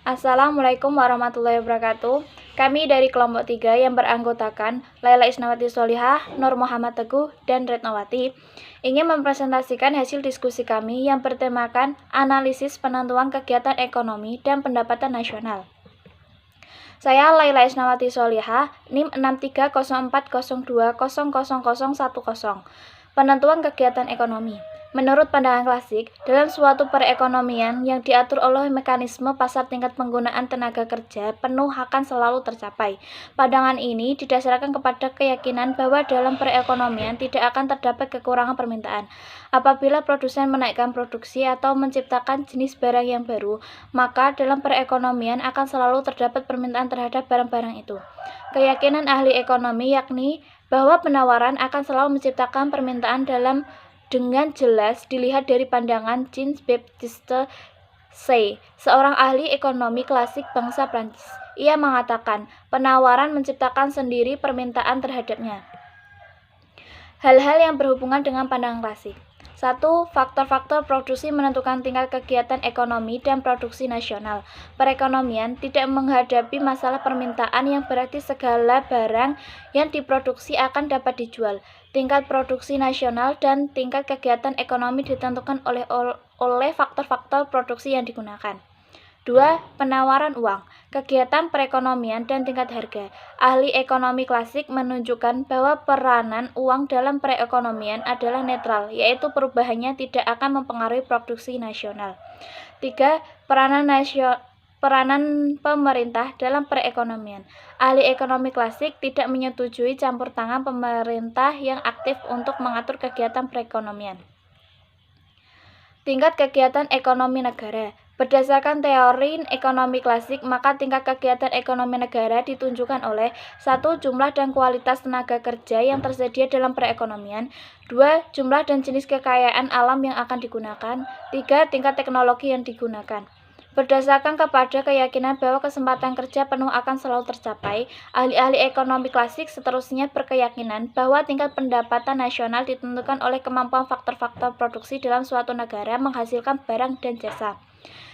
Assalamualaikum warahmatullahi wabarakatuh. Kami dari kelompok 3 yang beranggotakan Laila Isnawati Sholihah, Nur Muhammad Teguh, dan Retnawati ingin mempresentasikan hasil diskusi kami yang bertemakan analisis penentuan kegiatan ekonomi dan pendapatan nasional. Saya Laila Isnawati Sholihah, NIM 630402000010. Penentuan kegiatan ekonomi. Menurut pandangan klasik, dalam suatu perekonomian yang diatur oleh mekanisme pasar tingkat penggunaan tenaga kerja penuh akan selalu tercapai. Pandangan ini didasarkan kepada keyakinan bahwa dalam perekonomian tidak akan terdapat kekurangan permintaan. Apabila produsen menaikkan produksi atau menciptakan jenis barang yang baru, maka dalam perekonomian akan selalu terdapat permintaan terhadap barang-barang itu. Keyakinan ahli ekonomi yakni bahwa penawaran akan selalu menciptakan permintaan dengan jelas dilihat dari pandangan Jean-Baptiste Say, seorang ahli ekonomi klasik bangsa Prancis. Ia mengatakan, penawaran menciptakan sendiri permintaan terhadapnya. Hal-hal yang berhubungan dengan pandangan klasik. 1. Faktor-faktor produksi menentukan tingkat kegiatan ekonomi dan produksi nasional. Perekonomian tidak menghadapi masalah permintaan yang berarti segala barang yang diproduksi akan dapat dijual. Tingkat produksi nasional dan tingkat kegiatan ekonomi ditentukan oleh faktor-faktor produksi yang digunakan. 2. Penawaran uang, kegiatan perekonomian dan tingkat harga. Ahli ekonomi klasik menunjukkan bahwa peranan uang dalam perekonomian adalah netral, yaitu perubahannya tidak akan mempengaruhi produksi nasional. 3. Peranan pemerintah dalam perekonomian. Ahli ekonomi klasik tidak menyetujui campur tangan pemerintah yang aktif untuk mengatur kegiatan perekonomian. Tingkat kegiatan ekonomi negara. Berdasarkan teori ekonomi klasik, maka tingkat kegiatan ekonomi negara ditunjukkan oleh 1. Jumlah dan kualitas tenaga kerja yang tersedia dalam perekonomian. 2. Jumlah dan jenis kekayaan alam yang akan digunakan. 3. Tingkat teknologi yang digunakan. Berdasarkan kepada keyakinan bahwa kesempatan kerja penuh akan selalu tercapai, ahli-ahli ekonomi klasik seterusnya berkeyakinan bahwa tingkat pendapatan nasional ditentukan oleh kemampuan faktor-faktor produksi dalam suatu negara menghasilkan barang dan jasa.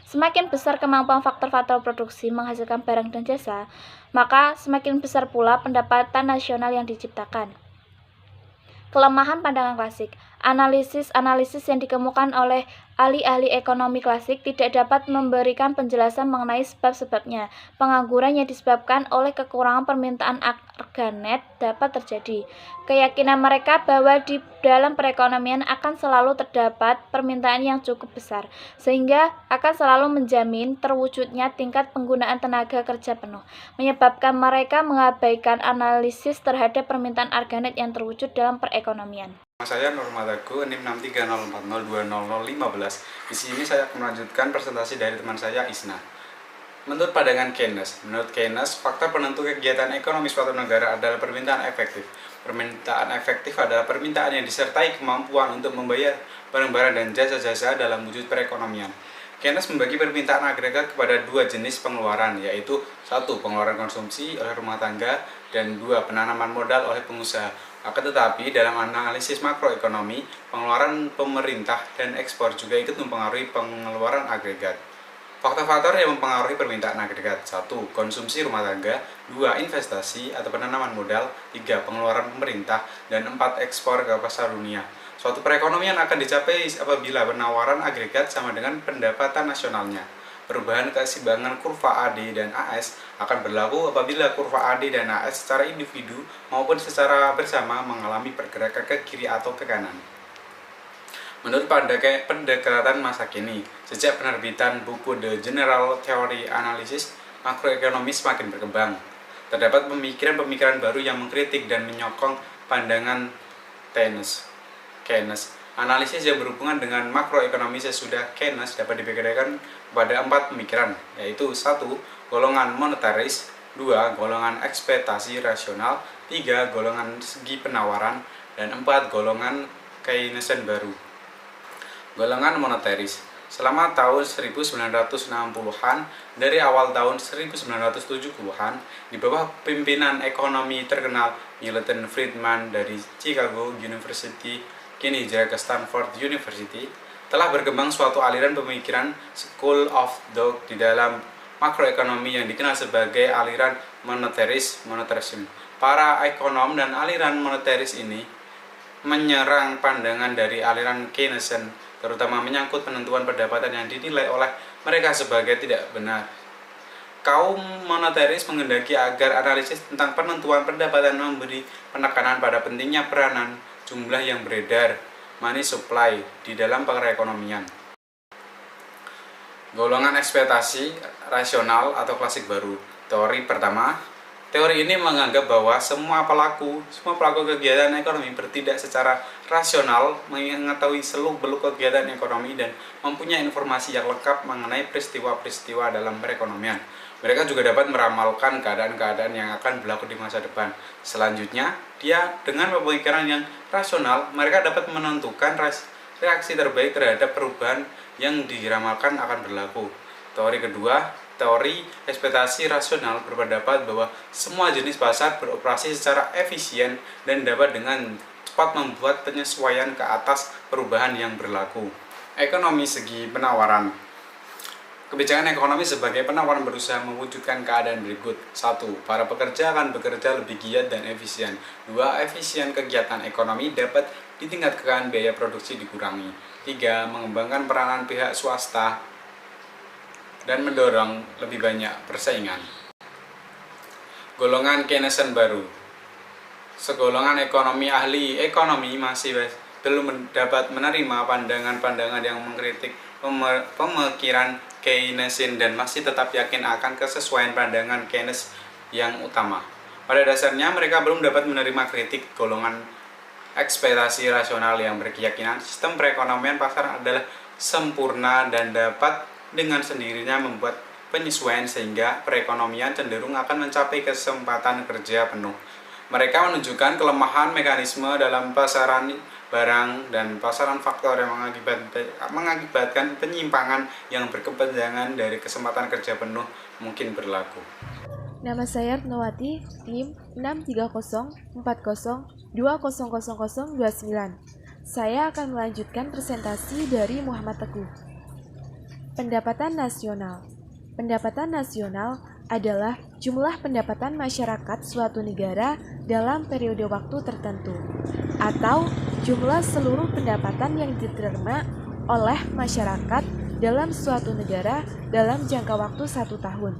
Semakin besar kemampuan faktor-faktor produksi menghasilkan barang dan jasa, maka semakin besar pula pendapatan nasional yang diciptakan. Kelemahan pandangan klasik. Analisis yang dikemukakan oleh ahli-ahli ekonomi klasik tidak dapat memberikan penjelasan mengenai sebab-sebabnya. Pengangguran yang disebabkan oleh kekurangan permintaan organet dapat terjadi. Keyakinan mereka bahwa di dalam perekonomian akan selalu terdapat permintaan yang cukup besar, sehingga akan selalu menjamin terwujudnya tingkat penggunaan tenaga kerja penuh, menyebabkan mereka mengabaikan analisis terhadap permintaan organet yang terwujud dalam perekonomian. Saya Nur Muhammad Teguh, NIM 6304020015. Di sini saya akan melanjutkan presentasi dari teman saya Isna. Menurut pandangan Keynes, faktor penentu kegiatan ekonomi suatu negara adalah permintaan efektif. Permintaan efektif adalah permintaan yang disertai kemampuan untuk membayar barang-barang dan jasa-jasa dalam wujud perekonomian. Keynes membagi permintaan agregat kepada dua jenis pengeluaran, yaitu 1. Pengeluaran konsumsi oleh rumah tangga, dan 2. Penanaman modal oleh pengusaha. Akan tetapi, dalam analisis makroekonomi, pengeluaran pemerintah dan ekspor juga ikut mempengaruhi pengeluaran agregat. Faktor-faktor yang mempengaruhi permintaan agregat: 1. Konsumsi rumah tangga, 2. Investasi atau penanaman modal, 3. Pengeluaran pemerintah, dan 4. Ekspor ke pasar dunia. Suatu perekonomian akan dicapai apabila penawaran agregat sama dengan pendapatan nasionalnya. Perubahan keseimbangan kurva AD dan AS akan berlaku apabila kurva AD dan AS secara individu maupun secara bersama mengalami pergerakan ke kiri atau ke kanan. Menurut pendekatan masa kini, sejak penerbitan buku The General Theory Analysis, makroekonomi semakin berkembang. Terdapat pemikiran-pemikiran baru yang mengkritik dan menyokong pandangan Keynes. Analisis yang berhubungan dengan makroekonomi sesudah Keynes dapat dibedakan pada 4 pemikiran, yaitu 1. Golongan monetaris, 2. Golongan ekspektasi rasional, 3. Golongan segi penawaran, dan 4. Golongan Keynesian baru. Golongan monetaris. Selama tahun 1960-an, dari awal tahun 1970-an, di bawah pimpinan ekonomi terkenal Milton Friedman dari Chicago University, kini hijrah ke Stanford University, telah berkembang suatu aliran pemikiran School of Thought di dalam makroekonomi yang dikenal sebagai aliran monetarisme. Para ekonom dan aliran monetaris ini menyerang pandangan dari aliran Keynesian, terutama menyangkut penentuan pendapatan yang dinilai oleh mereka sebagai tidak benar. Kaum monetaris menghendaki agar analisis tentang penentuan pendapatan memberi penekanan pada pentingnya peranan jumlah yang beredar, money supply, di dalam perekonomian. Golongan ekspektasi rasional atau klasik baru. Teori pertama, teori ini menganggap bahwa semua pelaku kegiatan ekonomi bertindak secara rasional, mengetahui seluk-beluk kegiatan ekonomi dan mempunyai informasi yang lengkap mengenai peristiwa-peristiwa dalam perekonomian. Mereka juga dapat meramalkan keadaan-keadaan yang akan berlaku di masa depan. Selanjutnya, dengan pemikiran yang rasional, mereka dapat menentukan reaksi terbaik terhadap perubahan yang diramalkan akan berlaku. Teori kedua, teori ekspektasi rasional berpendapat bahwa semua jenis pasar beroperasi secara efisien dan dapat dengan cepat membuat penyesuaian ke atas perubahan yang berlaku. Ekonomi segi penawaran. Kebijakan ekonomi sebagai penawaran berusaha mewujudkan keadaan berikut. 1. Para pekerja akan bekerja lebih giat dan efisien. 2. Efisien kegiatan ekonomi dapat ditingkatkan, biaya produksi dikurangi. 3. Mengembangkan peranan pihak swasta dan mendorong lebih banyak persaingan. Golongan Keynesian baru. Segolongan ekonomi ahli ekonomi masih belum dapat menerima pandangan-pandangan yang mengkritik pemikiran Keynesian dan masih tetap yakin akan kesesuaian pandangan Keynes yang utama. Pada dasarnya mereka belum dapat menerima kritik golongan ekspektasi rasional yang berkeyakinan sistem perekonomian pasar adalah sempurna dan dapat dengan sendirinya membuat penyesuaian sehingga perekonomian cenderung akan mencapai kesempatan kerja penuh. Mereka menunjukkan kelemahan mekanisme dalam pasaran barang dan pasaran faktor yang mengakibatkan penyimpangan yang berkepanjangan dari kesempatan kerja penuh mungkin berlaku. Nama saya Retnowati, NIM 63040200029. Saya akan melanjutkan presentasi dari Muhammad Teguh. Pendapatan nasional. Pendapatan nasional adalah jumlah pendapatan masyarakat suatu negara dalam periode waktu tertentu, atau jumlah seluruh pendapatan yang diterima oleh masyarakat dalam suatu negara dalam jangka waktu 1 tahun.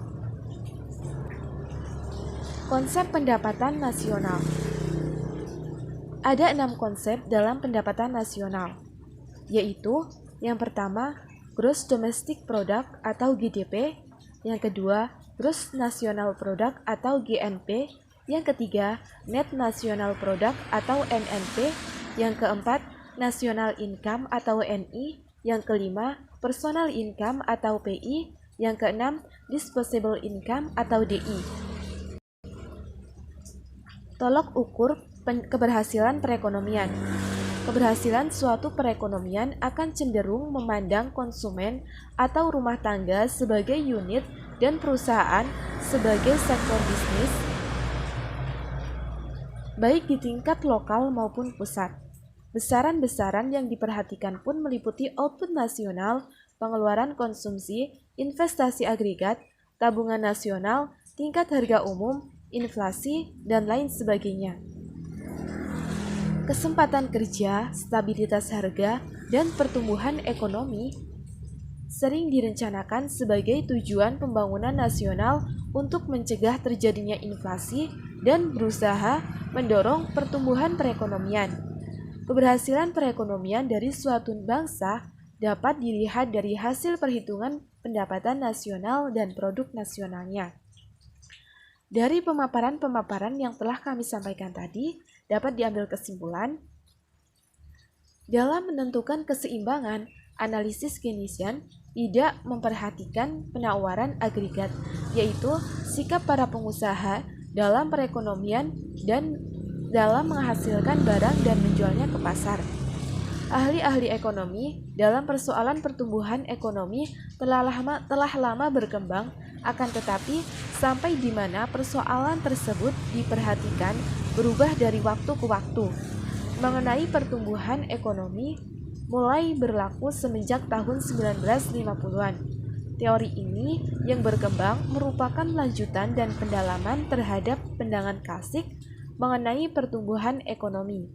Konsep pendapatan nasional. Ada 6 konsep dalam pendapatan nasional, yaitu yang pertama, Gross Domestic Product atau GDP, yang kedua, Gross National Product atau GNP, yang ketiga, Net National Product atau NNP, yang keempat, National Income atau NI, yang kelima, Personal Income atau PI, yang keenam, Disposable Income atau DI. Tolok ukur keberhasilan perekonomian. Keberhasilan suatu perekonomian akan cenderung memandang konsumen atau rumah tangga sebagai unit dan perusahaan sebagai sektor bisnis, baik di tingkat lokal maupun pusat. Besaran-besaran yang diperhatikan pun meliputi output nasional, pengeluaran konsumsi, investasi agregat, tabungan nasional, tingkat harga umum, inflasi, dan lain sebagainya. Kesempatan kerja, stabilitas harga, dan pertumbuhan ekonomi sering direncanakan sebagai tujuan pembangunan nasional untuk mencegah terjadinya inflasi dan berusaha mendorong pertumbuhan perekonomian. Keberhasilan perekonomian dari suatu bangsa dapat dilihat dari hasil perhitungan pendapatan nasional dan produk nasionalnya. Dari pemaparan-pemaparan yang telah kami sampaikan tadi, dapat diambil kesimpulan, dalam menentukan keseimbangan, analisis Keynesian tidak memperhatikan penawaran agregat, yaitu sikap para pengusaha dalam perekonomian dan dalam menghasilkan barang dan menjualnya ke pasar. Ahli-ahli ekonomi dalam persoalan pertumbuhan ekonomi telah lama berkembang, akan tetapi sampai di mana persoalan tersebut diperhatikan berubah dari waktu ke waktu. Mengenai pertumbuhan ekonomi mulai berlaku semenjak tahun 1950-an. Teori ini yang berkembang merupakan lanjutan dan pendalaman terhadap pandangan klasik mengenai pertumbuhan ekonomi.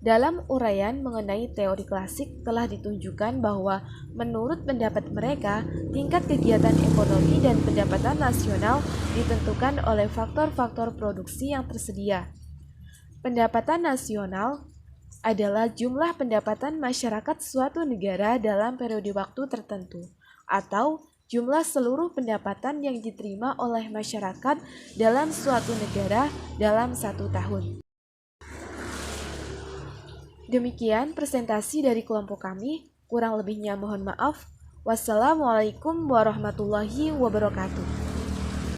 Dalam uraian mengenai teori klasik telah ditunjukkan bahwa menurut pendapat mereka, tingkat kegiatan ekonomi dan pendapatan nasional ditentukan oleh faktor-faktor produksi yang tersedia. Pendapatan nasional adalah jumlah pendapatan masyarakat suatu negara dalam periode waktu tertentu, atau jumlah seluruh pendapatan yang diterima oleh masyarakat dalam suatu negara dalam 1 tahun. Demikian presentasi dari kelompok kami, kurang lebihnya mohon maaf. Wassalamualaikum warahmatullahi wabarakatuh.